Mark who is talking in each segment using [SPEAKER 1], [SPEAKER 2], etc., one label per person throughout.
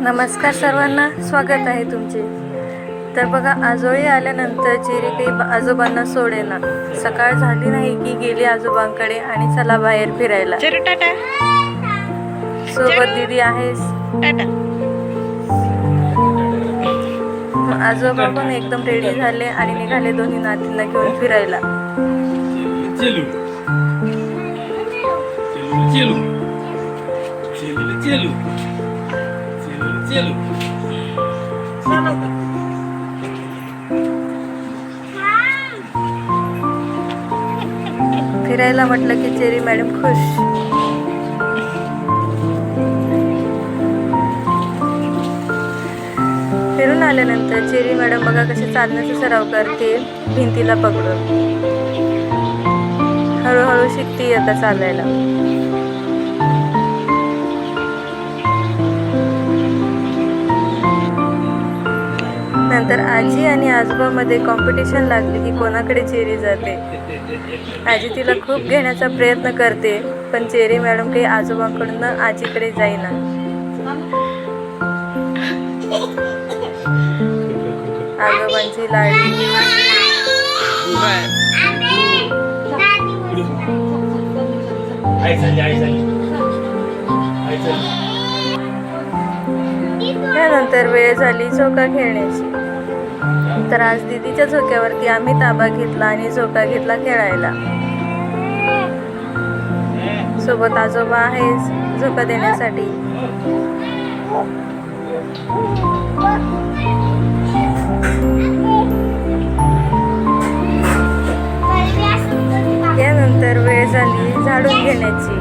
[SPEAKER 1] नमस्कार सर्वांना, स्वागत आहे तुमचे. तर बघा, आजोळी आल्यानंतर चेरी काही आजोबांना सोडेना. सकाळ झाली नाही की गेली आजोबांकडे आणि चला बाहेर फिरायला.
[SPEAKER 2] टाटा.
[SPEAKER 1] सोबत दीदी आहेस. आजोबा पण एकदम रेडी झाले आणि निघाले दोन्ही नातींना घेऊन फिरायला. फिरायला म्हटलं की चेरी मॅडम खुश. फिरून आल्यानंतर चेरी मॅडम बघा कशी चालण्याचा सराव करते, भिंतीला पकडून. हळूहळू शिकते आता चालायला. नंतर आजी आणि आजोबामध्ये कॉम्पिटिशन लागली की कोणाकडे चेरी जाते. आजी तिला खूप घेण्याचा प्रयत्न करते, पण चेरी मॅडम काही आजोबांकडून आजीकडे जाईना. आजोबांची लाडकी. त्यानंतर वेळ झाली झोका खेळण्याची. तर आज दीदीच्या झोक्यावरती आम्ही ताबा घेतला आणि झोका घेतला खेळायला. सोबत आजोबा आहेच झोका देण्यासाठी. त्यानंतर वेळ झाली झाडून घेण्याची.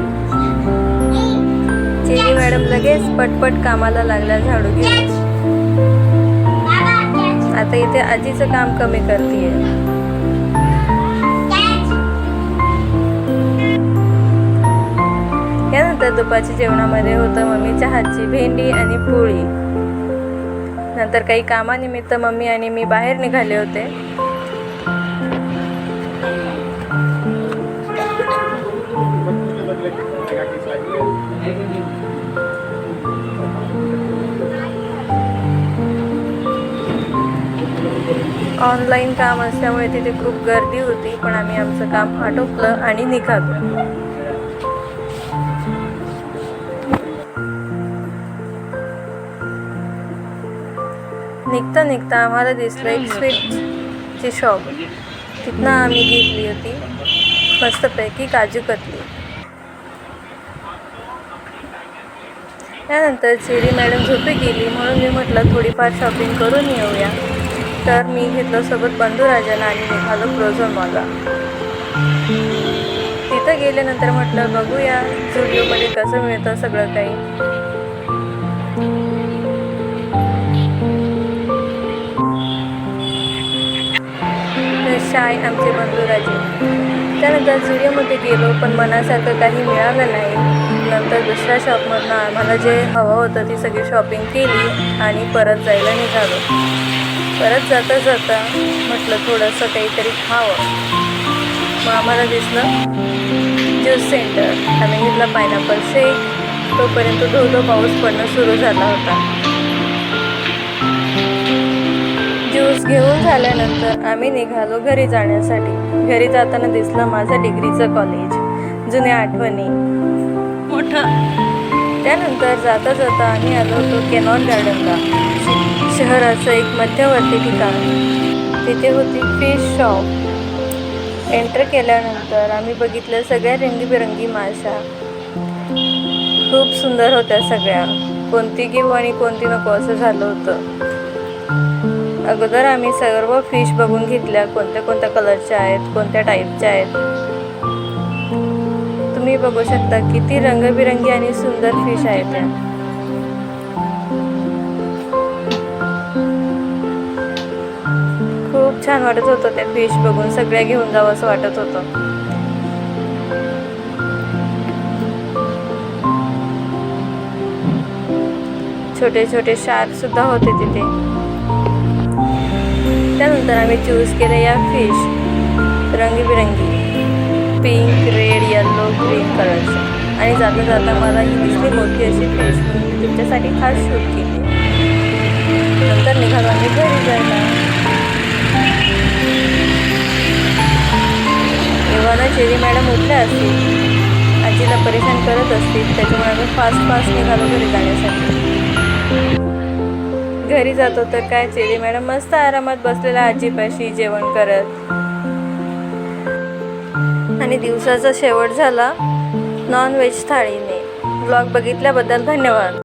[SPEAKER 1] चेरी मॅडम लगेच पटपट कामाला लागल्या झाडू घेऊन. आता इथे आजीचं काम कमी करतीये. यानंतर दुपारच्या जेवणामध्ये होतं मम्मीच्या हातची भेंडी आणि पोळी. नंतर काही कामानिमित्त मम्मी आणि मी बाहेर निघाले होते. ऑनलाईन काम असल्यामुळे तिथे खूप गर्दी होती, पण आम्ही आमचं काम आटोपलं आणि निघालो. निघता निघता आम्हाला दिसलं एक स्वीटची शॉप. तिथनं आम्ही घेतली होती मस्तपैकी काजू कतली. त्यानंतर चेरी मॅडम झोपी गेली म्हणून मी म्हटलं थोडीफार शॉपिंग करून येऊया. तर मी घेतलं सोबत बंधुराजाला आणि निघालो प्रोझोन मॉलला. तिथं गेल्यानंतर म्हटलं बघूया झुडिओमध्ये कसं मिळतं सगळं काही. शाय आमचे बंधुराजे. त्यानंतर झुडिओमध्ये गेलो, पण मनासारखं काही मिळालं नाही. नंतर दुसऱ्या शॉपमधनं आम्हाला जे हवं होतं ती सगळी शॉपिंग केली आणि परत जायला निघालो. परत जाता जाता म्हटलं थोडंसं काहीतरी खावं. मग आम्हाला दिसलं ज्यूस सेंटर. आम्ही घेतला पायनॅपल शेक. तोपर्यंत धो पाऊस पडणं सुरू झाला होता. ज्यूस घेऊन झाल्यानंतर आम्ही निघालो घरी जाण्यासाठी. घरी जाताना दिसलं माझं डिग्रीचं कॉलेज, जुन्या आठवणी मोठं. त्यानंतर जाता जाता आम्ही आलो होतो कॅनॉट गार्डनला, शहराचं एक मध्यवर्ती ठिकाण. तिथे होती फिश शॉप. एंटर केल्यानंतर आम्ही बघितलं सगळ्या रंगीबेरंगी माशा. खूप सुंदर होत्या सगळ्या. कोणती घेऊ आणि कोणती नको असं झालं होतं. अगोदर आम्ही सर्व फिश बघून घेतल्या, कोणत्या कोणत्या कलरच्या आहेत, कोणत्या टाईपच्या आहेत. तुम्ही बघू शकता किती रंगबिरंगी आणि सुंदर फिश आहेत त्या. खूप छान वाटत होतं त्या फिश बघून. सगळ्या घेऊन जावं असं वाटत होतं. छोटे छोटे शार्क सुद्धा होते तिथे. त्यानंतर आम्ही चूज केलं या फिश रंगीबिरंगी, पिंक, रेड, येलो, ग्रीन कलरचे. आणि जाता जाता मला ही दिसली मोठी अशी फिश, म्हणून तुमच्यासाठी खास शूट केली. नंतर निघालो आम्ही घरी जायला. तेव्हा ना चेरी मॅडम उठल्या असतील, आजीला परेशान करत असतील, त्याच्यामुळे आम्ही फास्ट निघालो घरी जाण्यासाठी. घरी जातो तर काय, चेरी मॅडम मस्त आरामात बसलेल्या आजीपाशी जेवण करत. आणि दिवसाचा शेवट झाला नॉन व्हेज थाळीने. व्लॉग बघितल्याबद्दल धन्यवाद.